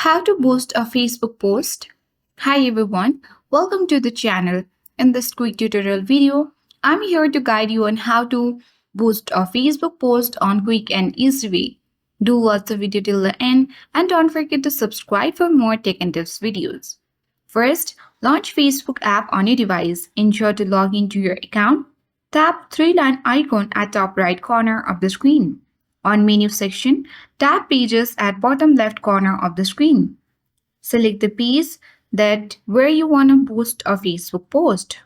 How to boost a Facebook post. Hi everyone, welcome to the channel. In this quick tutorial video, I'm here to guide you on how to boost a Facebook post on quick and easy way. Do watch the video till the end and don't forget to subscribe for more tech and tips videos. First, launch Facebook app on your device. Ensure to log into your account. Tap three-line icon at top right corner of the screen. On menu section, tap Pages at bottom left corner of the screen. Select the page that where you want to post a Facebook post.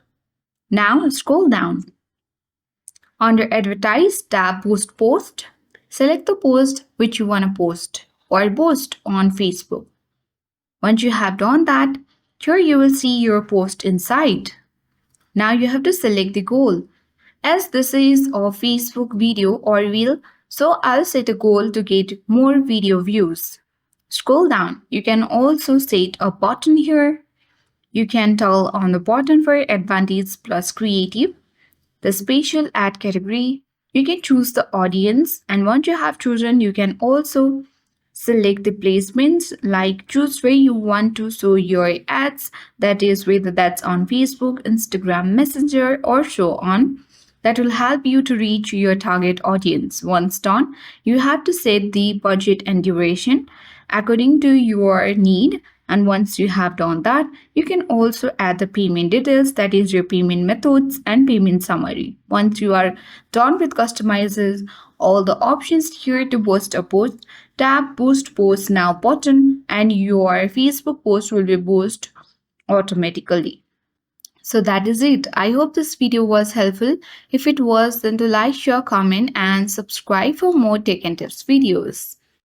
Now scroll down. Under Advertise, tap Post Post. Select the post which you want to post or boost on Facebook. Once you have done that, here you will see your post inside. Now you have to select the goal. As this is a Facebook video or reel, so I'll set a goal to get more video views. Scroll down. You can also set a button here. You can toggle on the button for Advantage plus Creative. The special ad category. You can choose the audience, and once you have chosen, you can also select the placements, like choose where you want to show your ads, that is whether that's on Facebook, Instagram, Messenger or so on. That will help you to reach your target audience. Once done, you have to set the budget and duration according to your need. And once you have done that, you can also add the payment details, that is your payment methods and payment summary. Once you are done with customizes all the options here to boost a post, tap Boost Post Now button and your Facebook post will be boosted automatically. So that is it. I hope this video was helpful. If it was, then to like, share, comment and subscribe for more tech and tips videos.